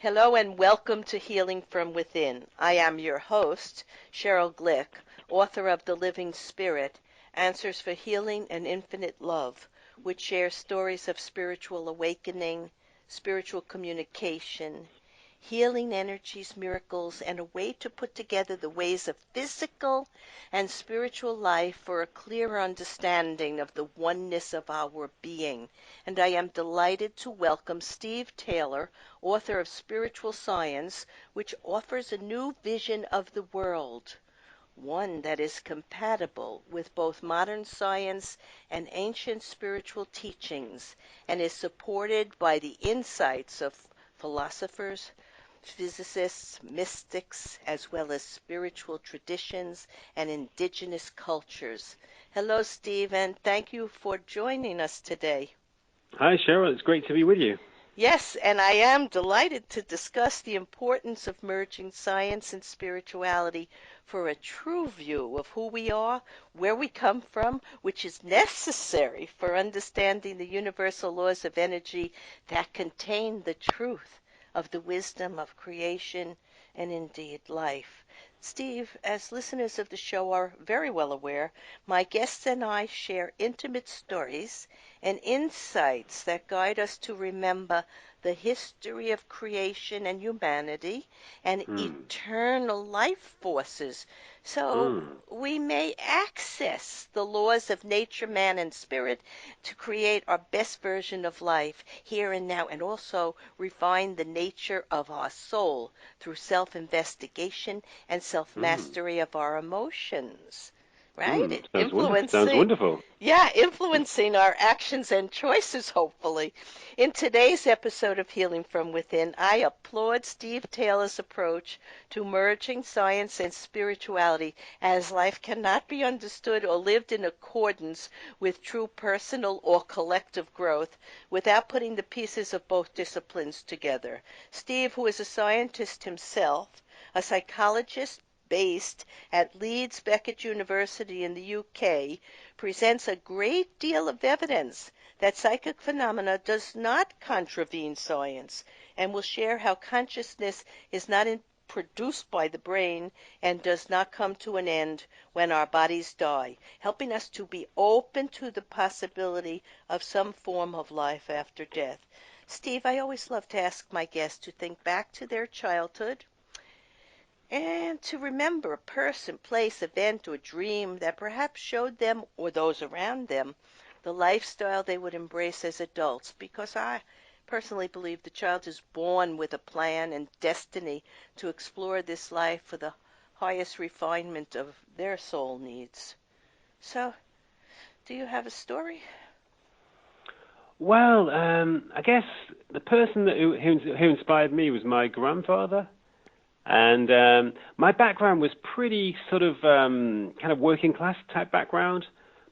Hello and welcome to Healing from Within. I am your host, Sheryl Glick, author of The Living Spirit, Answers for Healing and Infinite Love, which shares stories of spiritual awakening, spiritual communication, healing energies, miracles, and a way to put together the ways of physical and spiritual life for a clearer understanding of the oneness of our being. And I am delighted to welcome Steve Taylor, author of Spiritual Science, which offers a new vision of the world, one that is compatible with both modern science and ancient spiritual teachings, and is supported by the insights of philosophers, physicists, mystics, as well as spiritual traditions and indigenous cultures. Hello, Steve, and thank you for joining us today. Hi, Sheryl. It's great to be with you. Yes, and I am delighted to discuss the importance of merging science and spirituality for a true view of who we are, where we come from, which is necessary for understanding the universal laws of energy that contain the truth of the wisdom of creation and indeed life. Steve, as listeners of the show are very well aware, my guests and I share intimate stories and insights that guide us to remember the history of creation and humanity and eternal life forces, so we may access the laws of nature, man, and spirit to create our best version of life here and now, and also refine the nature of our soul through self-investigation and self-mastery of our emotions. Right? Sounds wonderful. Sounds wonderful. Influencing our actions and choices, hopefully. In today's episode of Healing from Within, I applaud Steve Taylor's approach to merging science and spirituality, as life cannot be understood or lived in accordance with true personal or collective growth without putting the pieces of both disciplines together. Steve, who is a scientist himself, a psychologist based at Leeds Beckett University in the UK, presents a great deal of evidence that psychic phenomena does not contravene science, and will share how consciousness is not produced by the brain and does not come to an end when our bodies die, helping us to be open to the possibility of some form of life after death. Steve, I always love to ask my guests to think back to their childhood and to remember a person, place, event, or dream that perhaps showed them or those around them the lifestyle they would embrace as adults, because I personally believe the child is born with a plan and destiny to explore this life for the highest refinement of their soul needs. So, do you have a story? Well, I guess the person who inspired me was my grandfather. And my background was pretty sort of kind of working class type background.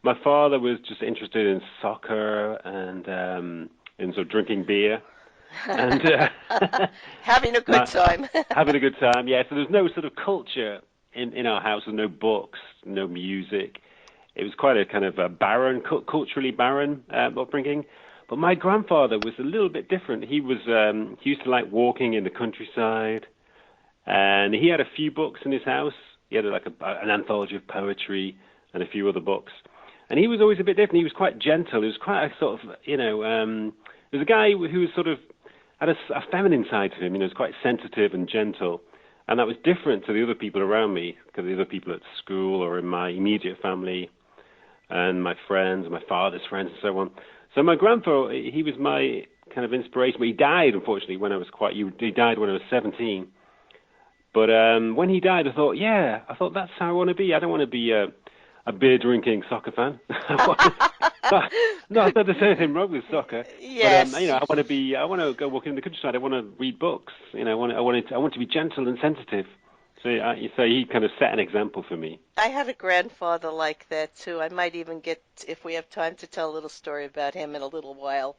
My father was just interested in soccer and in sort of drinking beer and having a good time. having a good time. Yeah, so there's no sort of culture in our house. There's no books, no music. It was quite a kind of a barren, culturally barren upbringing. But my grandfather was a little bit different. He used to like walking in the countryside. And he had a few books in his house. He had like an anthology of poetry and a few other books. And he was always a bit different. He was quite gentle. He was quite a sort of, there was a guy who was sort of, had a feminine side to him. He was quite sensitive and gentle. And that was different to the other people around me, because the other people at school or in my immediate family and my friends, my father's friends and so on. So my grandfather, he was my kind of inspiration. But he died, unfortunately, he died when I was 17. But when he died, I thought that's how I want to be. I don't want to be a beer-drinking soccer fan. No, I thought there's anything wrong with soccer. Yes. But I want to go walking in the countryside. I want to read books. I want to be gentle and sensitive. So he kind of set an example for me. I had a grandfather like that too. I might even get, if we have time, to tell a little story about him in a little while.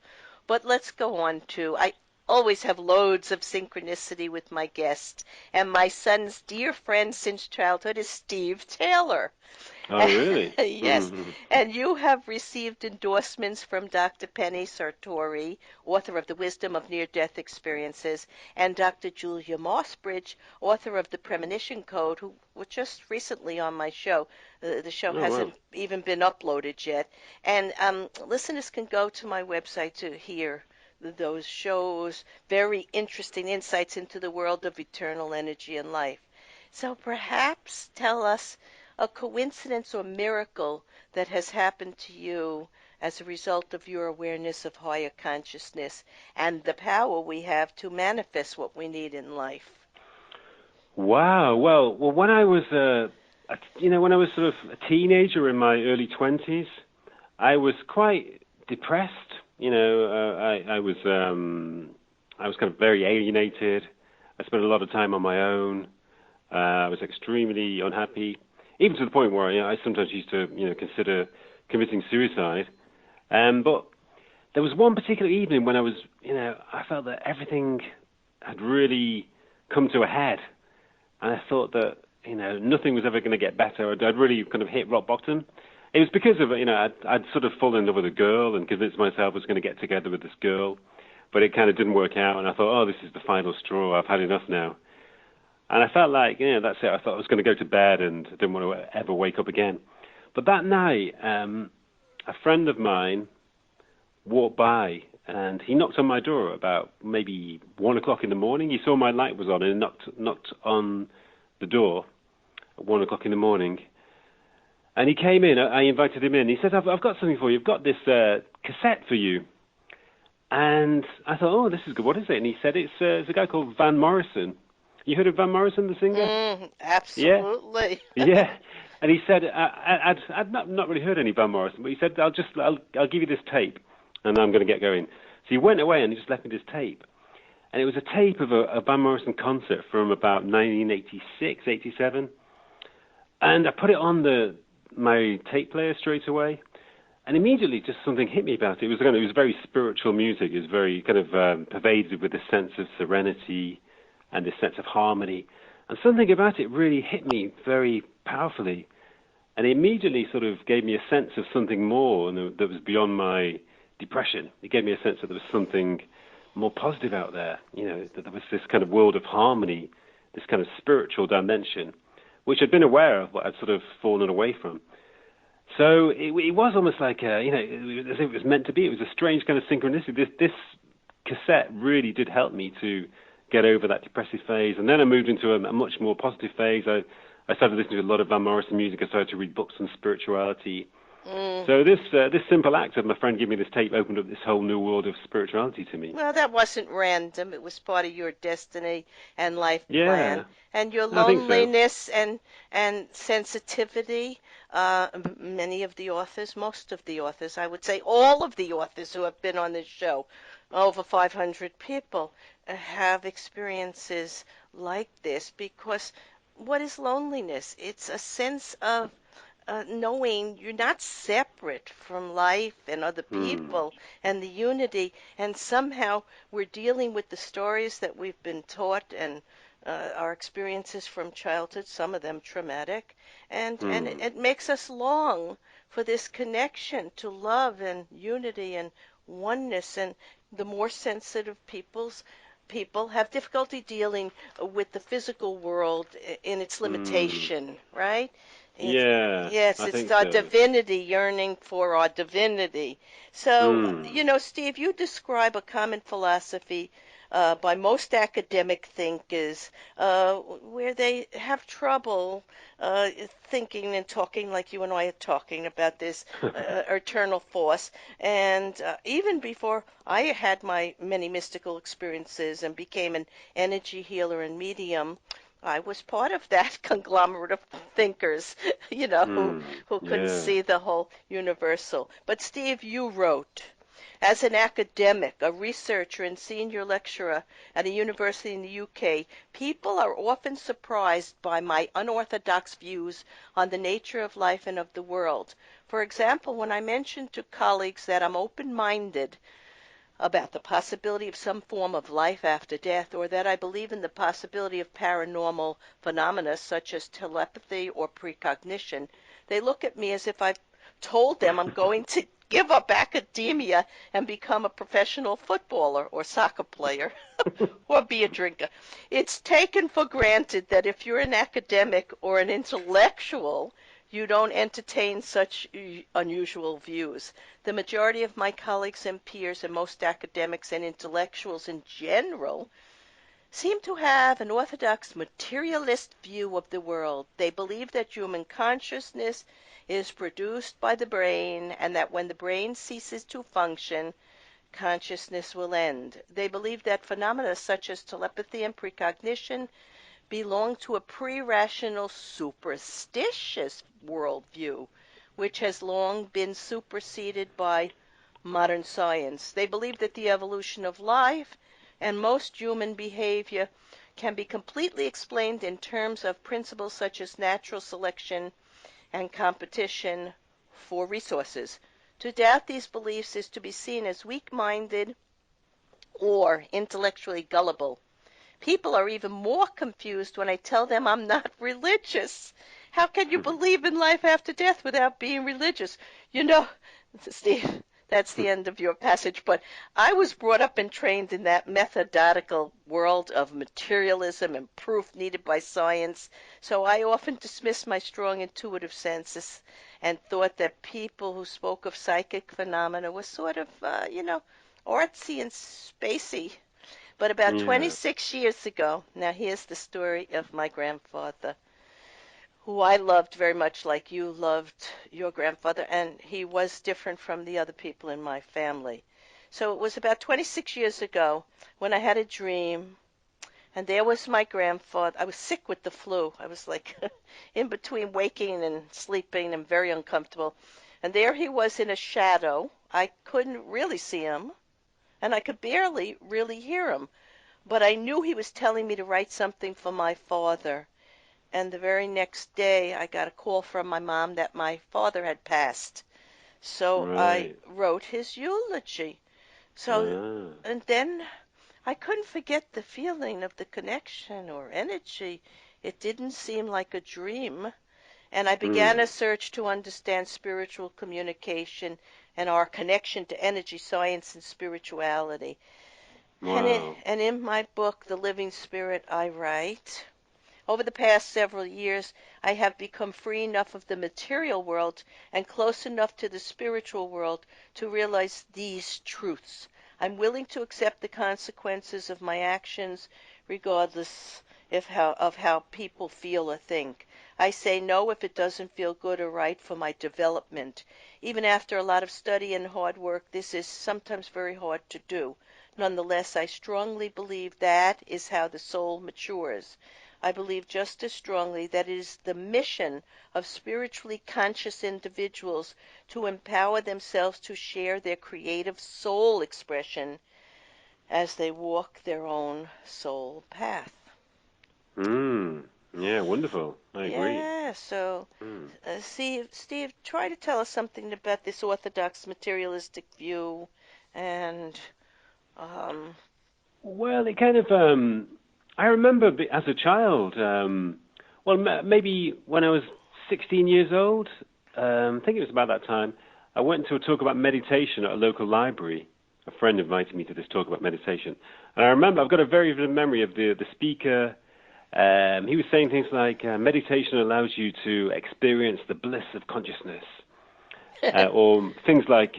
But let's go on to, I always have loads of synchronicity with my guests, and my son's dear friend since childhood is Steve Taylor. Oh, really? Yes, and you have received endorsements from Dr. Penny Sartori, author of The Wisdom of Near-Death Experiences, and Dr. Julia Mossbridge, author of The Premonition Code, who were just recently on my show. The show Oh, wow. hasn't even been uploaded yet. And listeners can go to my website to hear those shows, very interesting insights into the world of eternal energy and life. So perhaps tell us a coincidence or miracle that has happened to you as a result of your awareness of higher consciousness and the power we have to manifest what we need in life. Wow. Well, when I was when I was sort of a teenager in my early 20s, I was quite depressed. I was kind of very alienated. I spent a lot of time on my own. I was extremely unhappy, even to the point where I sometimes used to, consider committing suicide. But there was one particular evening when I felt that everything had really come to a head, and I thought that, nothing was ever going to get better. I'd really kind of hit rock bottom. It was because of, I'd sort of fallen in love with a girl and convinced myself I was going to get together with this girl, but it kind of didn't work out, and I thought, oh, this is the final straw. I've had enough now. And I felt like, that's it. I thought I was going to go to bed and didn't want to ever wake up again. But that night, a friend of mine walked by and he knocked on my door about maybe 1 o'clock in the morning. He saw my light was on and knocked on the door at 1 o'clock in the morning. And he came in. I invited him in. He said, I've got something for you. I've got this cassette for you. And I thought, oh, this is good. What is it? And he said, it's a guy called Van Morrison. You heard of Van Morrison, the singer? Yeah, Absolutely. yeah. And he said, I'd not really heard any Van Morrison, but he said, I'll give you this tape, and I'm going to get going. So he went away and he just left me this tape, and it was a tape of a Van Morrison concert from about 1986, 87, and I put it on my tape player straight away, and immediately just something hit me about it. It was very spiritual music. It was very kind of pervaded with this sense of serenity and this sense of harmony. And something about it really hit me very powerfully. And it immediately sort of gave me a sense of something more that was beyond my depression. It gave me a sense that there was something more positive out there, that there was this kind of world of harmony, this kind of spiritual dimension, which I'd been aware of, but I'd sort of fallen away from. So it was almost like, as if it was meant to be. It was a strange kind of synchronicity. This cassette really did help me to get over that depressive phase. And then I moved into a much more positive phase. I started listening to a lot of Van Morrison music. I started to read books on spirituality. So this simple act of my friend giving me this tape opened up this whole new world of spirituality to me. Well, that wasn't random. It was part of your destiny and life Yeah, plan. And your I think so. loneliness and sensitivity, many of the authors, most of the authors, I would say all of the authors who have been on this show, over 500 people, have experiences like this because what is loneliness? It's a sense of knowing you're not separate from life and other Hmm. people and the unity, and somehow we're dealing with the stories that we've been taught and our experiences from childhood, some of them traumatic, and Hmm. it makes us long for this connection to love and unity and oneness. And the more sensitive people have difficulty dealing with the physical world in its Hmm. limitation, right? It's, Yeah, yes, I it's think our so. divinity yearning for our divinity. So, Hmm. Steve, you describe a common philosophy by most academic thinkers where they have trouble thinking and talking like you and I are talking about this eternal force. And even before I had my many mystical experiences and became an energy healer and medium, I was part of that conglomerate of thinkers, Hmm. who couldn't Yeah. see the whole universal. But Steve, you wrote, as an academic, a researcher, and senior lecturer at a university in the UK, people are often surprised by my unorthodox views on the nature of life and of the world. For example, when I mention to colleagues that I'm open-minded about the possibility of some form of life after death, or that I believe in the possibility of paranormal phenomena such as telepathy or precognition, They look at me as if I've told them I'm going to give up academia and become a professional footballer or soccer player or be a drinker. It's taken for granted that if you're an academic or an intellectual, you don't entertain such unusual views. The majority of my colleagues and peers, and most academics and intellectuals in general, seem to have an orthodox materialist view of the world. They believe that human consciousness is produced by the brain and that when the brain ceases to function, consciousness will end. They believe that phenomena such as telepathy and precognition belong to a pre-rational superstitious worldview, which has long been superseded by modern science. They believe that the evolution of life and most human behavior can be completely explained in terms of principles such as natural selection and competition for resources. To doubt these beliefs is to be seen as weak-minded or intellectually gullible. People are even more confused when I tell them I'm not religious. How can you believe in life after death without being religious? You know, Steve, that's the end of your passage, but I was brought up and trained in that methodological world of materialism and proof needed by science, so I often dismissed my strong intuitive senses and thought that people who spoke of psychic phenomena were sort of, artsy and spacey. But about Yeah. 26 years ago, now here's the story of my grandfather, who I loved very much like you loved your grandfather, and he was different from the other people in my family. So it was about 26 years ago when I had a dream, and there was my grandfather. I was sick with the flu. I was like in between waking and sleeping and very uncomfortable. And there he was in a shadow. I couldn't really see him, and I could barely really hear him. But I knew he was telling me to write something for my father. And the very next day, I got a call from my mom that my father had passed. So I Right. wrote his eulogy. So, Ah. and then I couldn't forget the feeling of the connection or energy. It didn't seem like a dream. And I began Mm. a search to understand spiritual communication and our connection to energy, science, and spirituality. Wow. And in my book, The Living Spirit, I write, over the past several years, I have become free enough of the material world and close enough to the spiritual world to realize these truths. I'm willing to accept the consequences of my actions, regardless of how people feel or think. I say no if it doesn't feel good or right for my development. Even after a lot of study and hard work, this is sometimes very hard to do. Nonetheless, I strongly believe that is how the soul matures. I believe just as strongly that it is the mission of spiritually conscious individuals to empower themselves to share their creative soul expression as they walk their own soul path. Mm. Yeah, wonderful. I agree. Yeah, so Mm. Steve, try to tell us something about this orthodox materialistic view and um, Well, it kind of I remember as a child, well, maybe when I was 16 years old, I think it was about that time, I went to a talk about meditation at a local library. A friend invited me to this talk about meditation. And I remember, I've got a very vivid memory of the speaker. He was saying things like, meditation allows you to experience the bliss of consciousness. Or things like,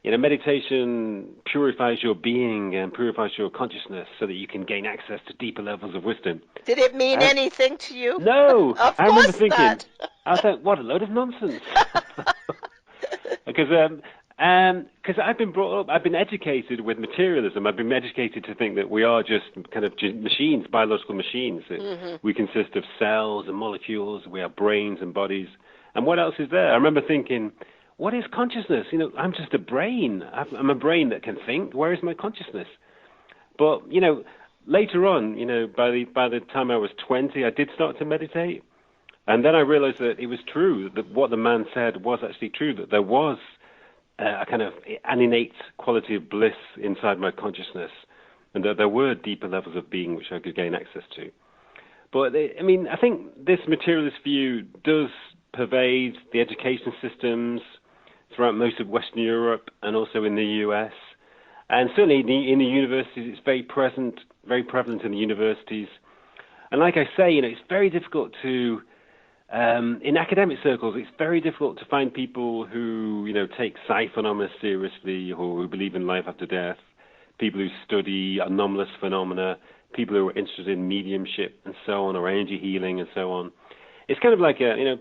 meditation purifies your being and purifies your consciousness so that you can gain access to deeper levels of wisdom. did it mean I, anything to you? no, Of I remember course thinking, not. I was like, what a load of nonsense. Because I've been brought up, I've been educated with materialism. I've been educated to think that we are just kind of machines, biological machines. That Hmm. we consist of cells and molecules. We have brains and bodies. And what else is there? I remember thinking, what is consciousness? I'm just a brain. I'm a brain that can think. Where is my consciousness? But later on, by the time I was 20, I did start to meditate. And then I realized that it was true, that what the man said was actually true, that there was a kind of an innate quality of bliss inside my consciousness, and that there were deeper levels of being which I could gain access to. But I think this materialist view does pervades the education systems throughout most of Western Europe and also in the US. And certainly in the universities, it's very prevalent in the universities. And like I say, it's very difficult to, in academic circles, it's very difficult to find people who, take psi phenomena seriously or who believe in life after death, people who study anomalous phenomena, people who are interested in mediumship and so on, or energy healing and so on. It's kind of like,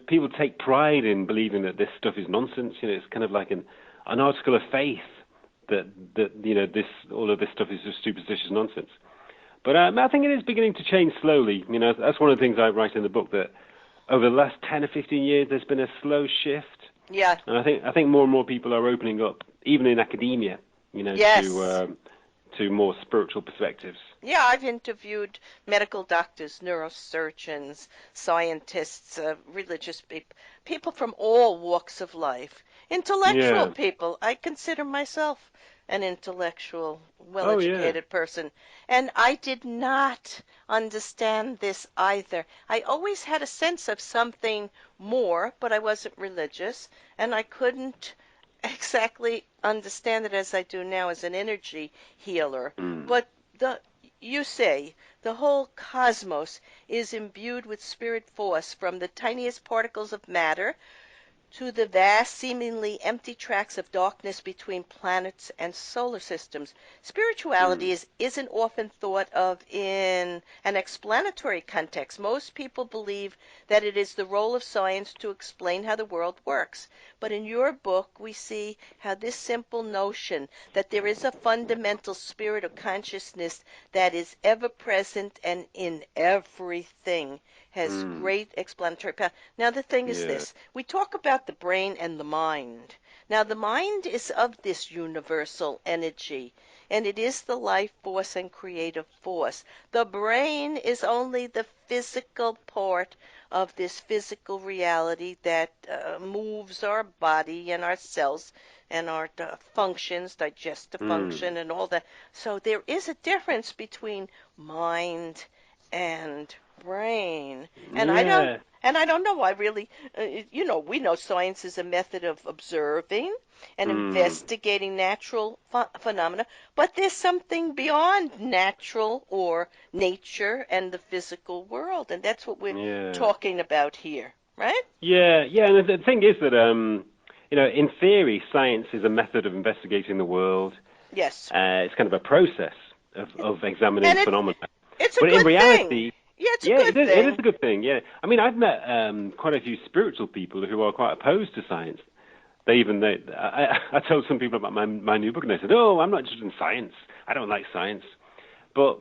people take pride in believing that this stuff is nonsense. It's kind of like an article of faith that all of this stuff is just superstitious nonsense. But I think it is beginning to change slowly. That's one of the things I write in the book, that over the last 10 or 15 years, there's been a slow shift. Yeah. And I think more and more people are opening up, even in academia, Yes. to more spiritual perspectives. Yeah, I've interviewed medical doctors, neurosurgeons, scientists, religious people, people from all walks of life, intellectual Yeah. people. I consider myself an intellectual, Oh, yeah. well-educated person, and I did not understand this either. I always had a sense of something more, but I wasn't religious, and I couldn't exactly understand it as I do now as an energy healer. Mm. But the you say the whole cosmos is imbued with spirit force from the tiniest particles of matter to the vast, seemingly empty tracts of darkness between planets and solar systems. Spirituality Mm. isn't often thought of in an explanatory context. Most people believe that it is the role of science to explain how the world works. But in your book, we see how this simple notion that there is a fundamental spirit of consciousness that is ever present and in everything has Mm. great explanatory power. Now, the thing is Yeah. this. We talk about the brain and the mind. Now, the mind is of this universal energy, and it is the life force and creative force. The brain is only the physical part of this physical reality that moves our body and our cells and our functions, digestive Mm. function, and all that. So there is a difference between mind and brain. And I don't Yeah. and I don't know. I really, we know science is a method of observing and Mm. investigating natural phenomena, but there's something beyond natural or nature and the physical world, and that's what we're Yeah. talking about here, right? Yeah. Yeah. And the thing is that, in theory, science is a method of investigating the world. Yes. It's kind of a process of examining And phenomena. it's a But in good thing. reality, Yeah, it's a yeah, good it is thing. a good thing. Yeah, I mean, I've met quite a few spiritual people who are quite opposed to science. I told some people about my new book, and they said, "Oh, I'm not interested in science. I don't like science." But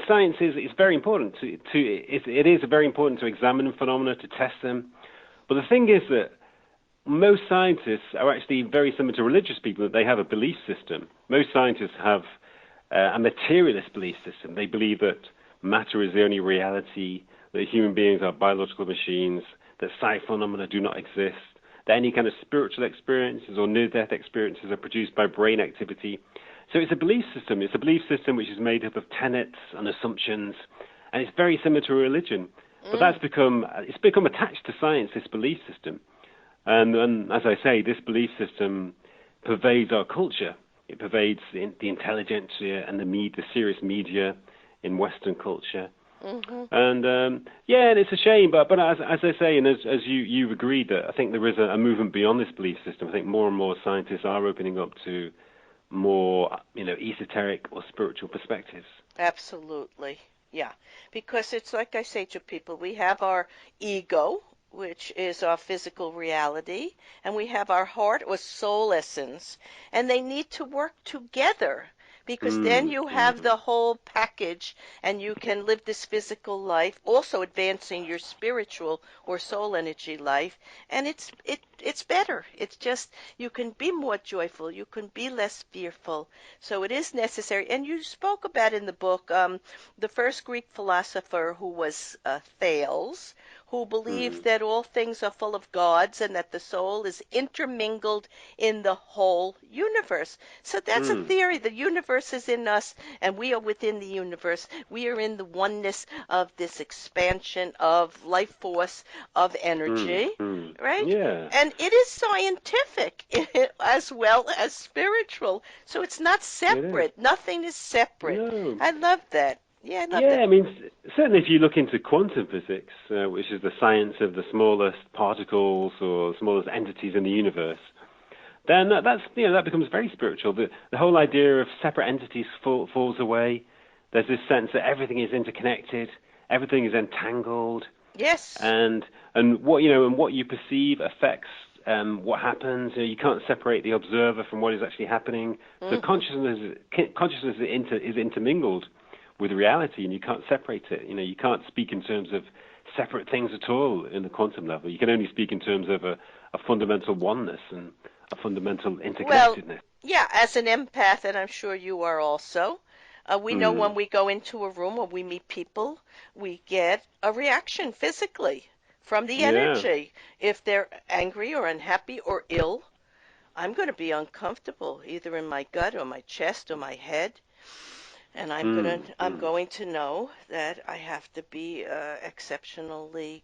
science is very important it is very important to examine phenomena, to test them. But the thing is that most scientists are actually very similar to religious people, that they have a belief system. Most scientists have a materialist belief system. They believe that matter is the only reality, that human beings are biological machines, that psi phenomena do not exist, that any kind of spiritual experiences or near-death experiences are produced by brain activity. So it's a belief system. It's a belief system which is made up of tenets and assumptions, and it's very similar to religion. But Mm. it's become attached to science, this belief system. And as I say, this belief system pervades our culture. It pervades the intelligentsia and the serious media in Western culture. Mhm. And and it's a shame, but as I say, and as you've agreed, that I think there is a movement beyond this belief system. I think more and more scientists are opening up to more, esoteric or spiritual perspectives. Absolutely. Yeah. Because it's like I say to people, we have our ego, which is our physical reality, and we have our heart or soul essence, and they need to work together because then Mm, you have mm, the whole package and you can live this physical life, also advancing your spiritual or soul energy life, and it's better. It's just you can be more joyful, you can be less fearful. So it is necessary. And you spoke about in the book the first Greek philosopher who was Thales, who believe Mm. that all things are full of gods and that the soul is intermingled in the whole universe. So that's a Mm. theory. The universe is in us, and we are within the universe. We are in the oneness of this expansion of life force, of Mm. energy, Mm. right? Yeah, And it is scientific as well as spiritual. So it's not it is. separate. Nothing is separate. No. I love that. Yeah, I love Yeah, that. I mean, certainly if you look into quantum physics, which is the science of the smallest particles or smallest entities in the universe, then that's that becomes very spiritual. The whole idea of separate entities falls away. There's this sense that everything is interconnected, everything is entangled, Yes. and and what you perceive affects what happens. You can't separate the observer from what is actually happening. So Hmm. consciousness is intermingled with reality, and you can't separate it. You can't speak in terms of separate things at all in the quantum level. You can only speak in terms of a fundamental oneness and a fundamental Well, interconnectedness. yeah, as an empath, and I'm sure you are also, we know when Mm. we go into a room or we meet people, we get a reaction physically from the Yeah. energy. If they're angry or unhappy or ill, I'm going to be uncomfortable either in my gut or my chest or my head, and Mm. I'm Mm. going to know that I have to be exceptionally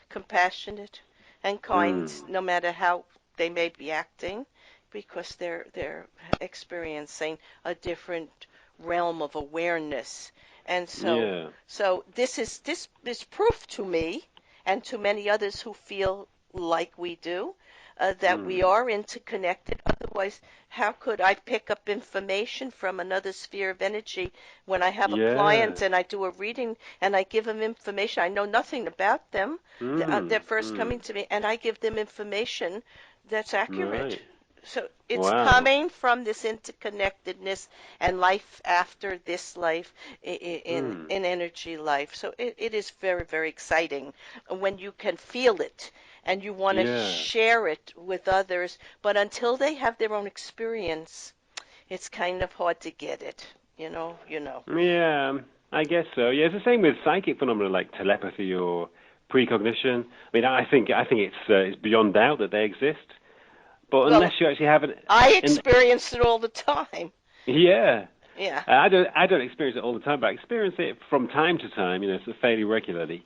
compassionate and kind, Mm. no matter how they may be acting, because they're experiencing a different realm of awareness. And Yeah. so this is proof to me and to many others who feel like we do, that we Mm. are interconnected. Otherwise, how could I pick up information from another sphere of energy when I have a Yeah. client and I do a reading and I give them information? I know nothing about them. They're Mm. first Mm. coming to me, and I give them information that's accurate. Right. So it's Wow. coming from this interconnectedness and life after this life Mm. in energy life. So it is very, very exciting when you can feel it and you want to Yeah. share it with others. But until they have their own experience, it's kind of hard to get it. You know. Yeah. I guess so. Yeah, it's the same with psychic phenomena like telepathy or precognition. I mean, I think it's beyond doubt that they exist. But unless Well, you actually have it, I in experience it all the time. yeah, Yeah. I don't experience it all the time, but I experience it from time to time. So fairly regularly.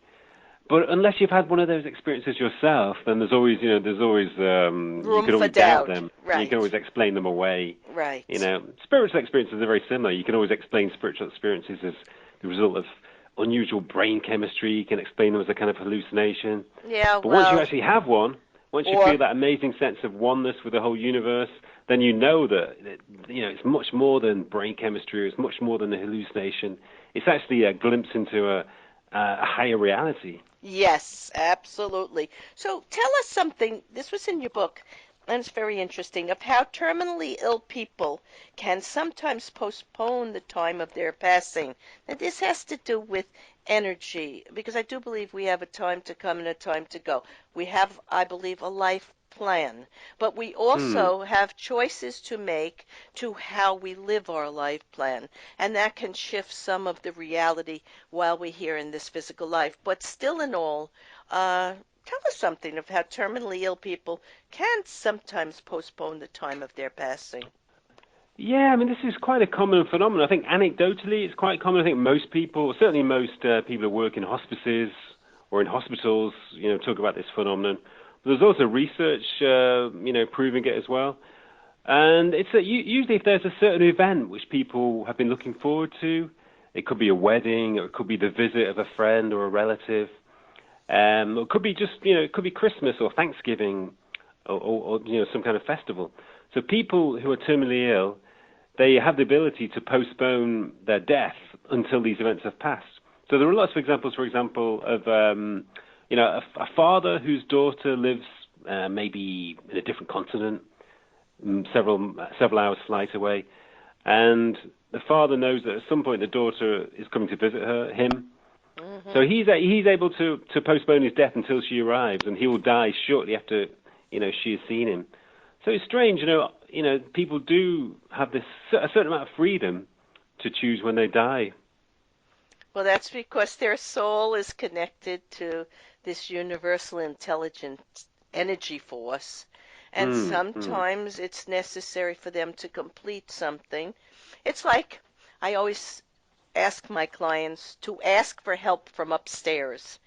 But unless you've had one of those experiences yourself, then you Room can for always doubt doubt. them. You can always Right. explain them away. Right. Spiritual experiences are very similar. You can always explain spiritual experiences as the result of unusual brain chemistry. You can explain them as a kind of hallucination. Yeah, But once you well, actually have one, once you or feel that amazing sense of oneness with the whole universe, then you know that it's much more than brain chemistry. It's much more than a hallucination. It's actually a glimpse into a higher reality. yes, absolutely. So tell us something. This was in your book, and it's very interesting, of how terminally ill people can sometimes postpone the time of their passing. Now, this has to do with energy, because I do believe we have a time to come and a time to go. We have, I believe, a life plan, but we Hmm. also have choices to make to how we live our life plan, and that can shift some of the reality while we're here in this physical life. But still, in all, tell us something of how terminally ill people can sometimes postpone the time of their passing. Yeah, I mean, this is quite a common phenomenon. I think anecdotally, it's quite common. I think most people, certainly most people who work in hospices or in hospitals, talk about this phenomenon. But there's also research, proving it as well. And usually if there's a certain event which people have been looking forward to, it could be a wedding, or it could be the visit of a friend or a relative, or it could be just, it could be Christmas or Thanksgiving, or some kind of festival. So people who are terminally ill, they have the ability to postpone their death until these events have passed. So there are lots of examples, for example, of a father whose daughter lives maybe in a different continent, several hours flight away, and the father knows that at some point the daughter is coming to visit him. So Hmm. he's able to postpone his death until she arrives, and he will die shortly after she has seen him. So it's strange, people do have a certain amount of freedom to choose when they die. Well, that's because their soul is connected to this universal intelligent energy force, and Mm, mm, sometimes it's necessary for them to complete something. It's like I always ask my clients to ask for help from upstairs.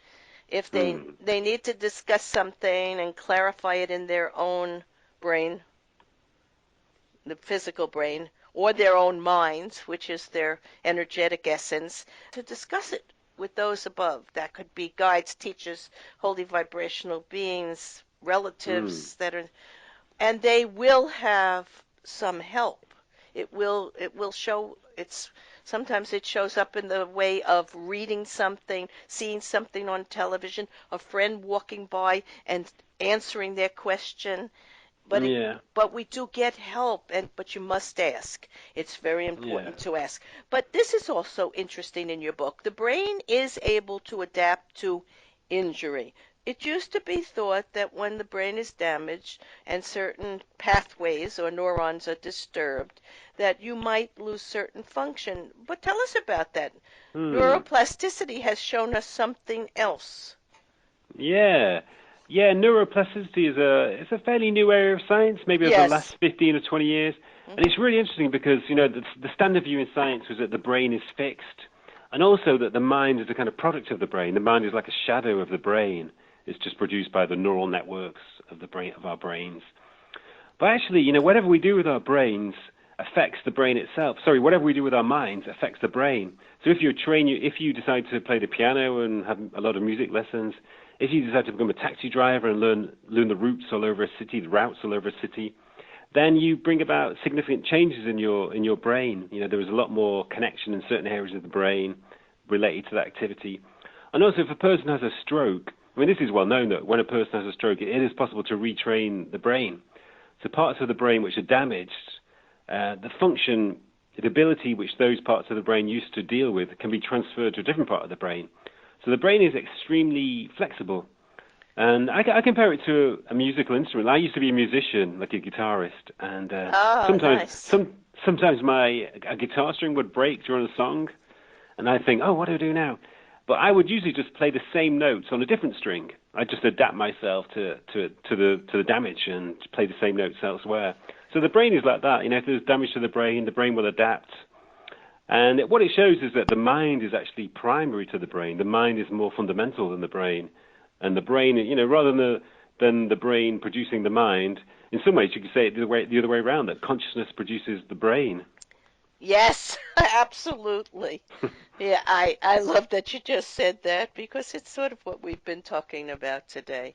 If mm. they need to discuss something and clarify it in their own brain, the physical brain, or their own minds, which is their energetic essence, to discuss it with those above. That could be guides, teachers, holy vibrational beings, Mm. relatives that are, and they will have some help. It will show it's sometimes it shows up in the way of reading something, seeing something on television, a friend walking by and answering their question, but it Yeah, but we do get help, and but you must ask. It's very yeah. important to ask. But this is also interesting in your book. The brain is able to adapt to injury. It used to be thought that when the brain is damaged and certain pathways or neurons are disturbed, that you might lose certain function. But tell us about that. Hmm. Neuroplasticity has shown us something else. Yeah. Yeah, neuroplasticity is a fairly new area of science, maybe over the Yes. last 15 or 20 years. And Hmm. it's really interesting because, the standard view in science was that the brain is fixed, and also that the mind is a kind of product of the brain. The mind is like a shadow of the brain. It's just produced by the neural networks of the brain of our brains. But actually, whatever we do with our brains affects the brain itself. Sorry, whatever we do with our minds affects the brain. So if you decide to play the piano and have a lot of music lessons, if you decide to become a taxi driver and learn the routes all over a city, the routes all over a city, then you bring about significant changes in your brain. There is a lot more connection in certain areas of the brain related to that activity. And also, if a person has a stroke, I mean, this is well known that when a person has a stroke, it is possible to retrain the brain. So parts of the brain which are damaged, the function, the ability which those parts of the brain used to deal with can be transferred to a different part of the brain. So the brain is extremely flexible. And I compare it to a musical instrument. I used to be a musician, like a guitarist, and Ah, sometimes nice. sometimes my a guitar string would break during a song, and I think, oh, what do I do now? But I would usually just play the same notes on a different string. I just adapt myself to the damage and play the same notes elsewhere. So the brain is like that. If there's damage to the brain will adapt. And what it shows is that the mind is actually primary to the brain. The mind is more fundamental than the brain, and the brain, rather than the brain producing the mind. In some ways, you could say it the other way around. That consciousness produces the brain. Yes, absolutely. Yeah, I love that you just said that because it's sort of what we've been talking about today.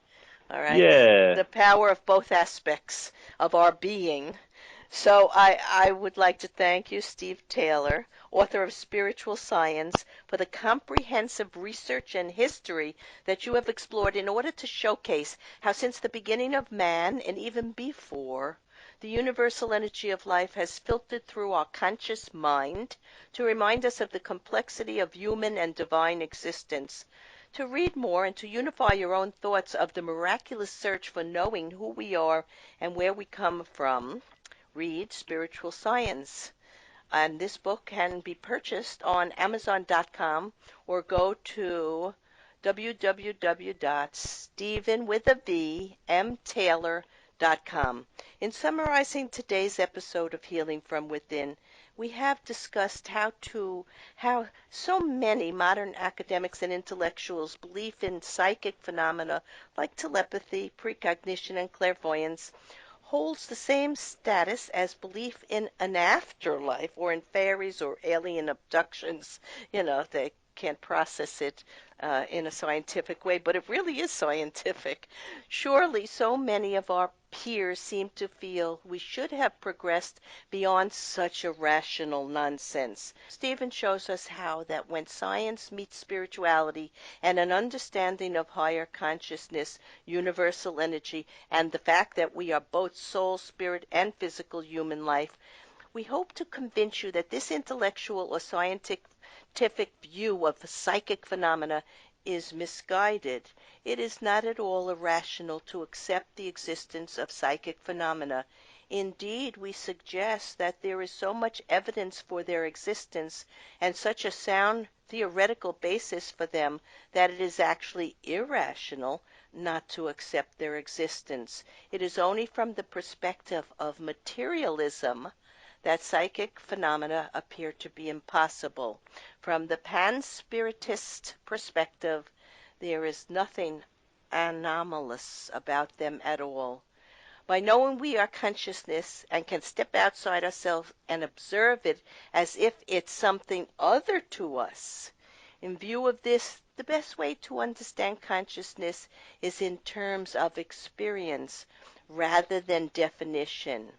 All right. Yeah. The power of both aspects of our being. So I would like to thank you, Steve Taylor, author of Spiritual Science, for the comprehensive research and history that you have explored in order to showcase how since the beginning of man and even before, the universal energy of life has filtered through our conscious mind to remind us of the complexity of human and divine existence. To read more and to unify your own thoughts of the miraculous search for knowing who we are and where we come from, read Spiritual Science. And this book can be purchased on Amazon.com or go to www.stephenwithAVMTaylor.com. In summarizing today's episode of Healing from Within, we have discussed how so many modern academics and intellectuals believe in psychic phenomena like telepathy, precognition, and clairvoyance holds the same status as belief in an afterlife or in fairies or alien abductions. They can't process it in a scientific way, but it really is scientific. Surely, so many of our peers seem to feel we should have progressed beyond such irrational nonsense. Stephen shows us how that when science meets spirituality and an understanding of higher consciousness, universal energy, and the fact that we are both soul, spirit, and physical human life, we hope to convince you that this intellectual or scientific view of psychic phenomena is misguided. It is not at all irrational to accept the existence of psychic phenomena. Indeed, we suggest that there is so much evidence for their existence and such a sound theoretical basis for them that it is actually irrational not to accept their existence. It is only from the perspective of materialism that psychic phenomena appear to be impossible. From the pan-spiritist perspective, there is nothing anomalous about them at all. By knowing we are consciousness and can step outside ourselves and observe it as if it's something other to us. In view of this, the best way to understand consciousness is in terms of experience rather than definition.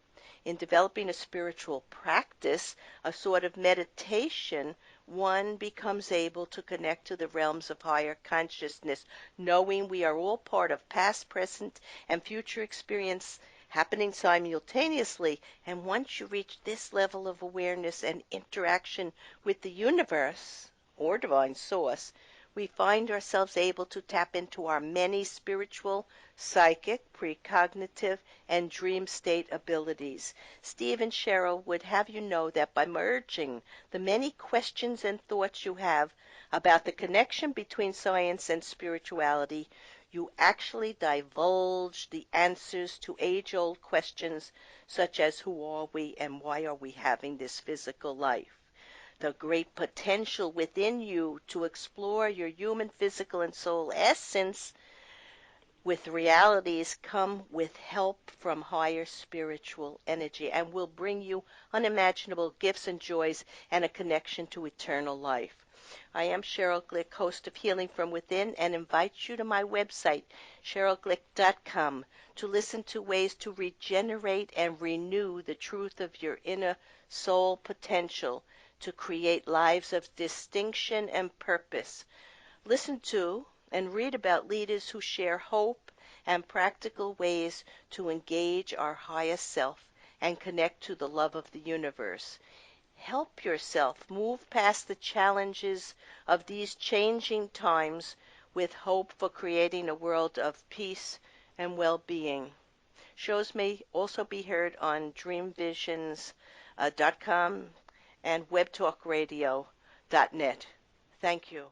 In developing a spiritual practice, a sort of meditation, one becomes able to connect to the realms of higher consciousness, knowing we are all part of past, present, and future experience happening simultaneously. And once you reach this level of awareness and interaction with the universe or divine source, we find ourselves able to tap into our many spiritual, psychic, precognitive, and dream state abilities. Steve and Sheryl would have you know that by merging the many questions and thoughts you have about the connection between science and spirituality, you actually divulge the answers to age-old questions such as who are we and why are we having this physical life. The great potential within you to explore your human, physical, and soul essence with realities come with help from higher spiritual energy and will bring you unimaginable gifts and joys and a connection to eternal life. I am Sheryl Glick, host of Healing from Within, and invite you to my website, SherylGlick.com, to listen to ways to regenerate and renew the truth of your inner soul potential to create lives of distinction and purpose. Listen to and read about leaders who share hope and practical ways to engage our highest self and connect to the love of the universe. Help yourself move past the challenges of these changing times with hope for creating a world of peace and well-being. Shows may also be heard on dreamvisions.com and webtalkradio.net. Thank you.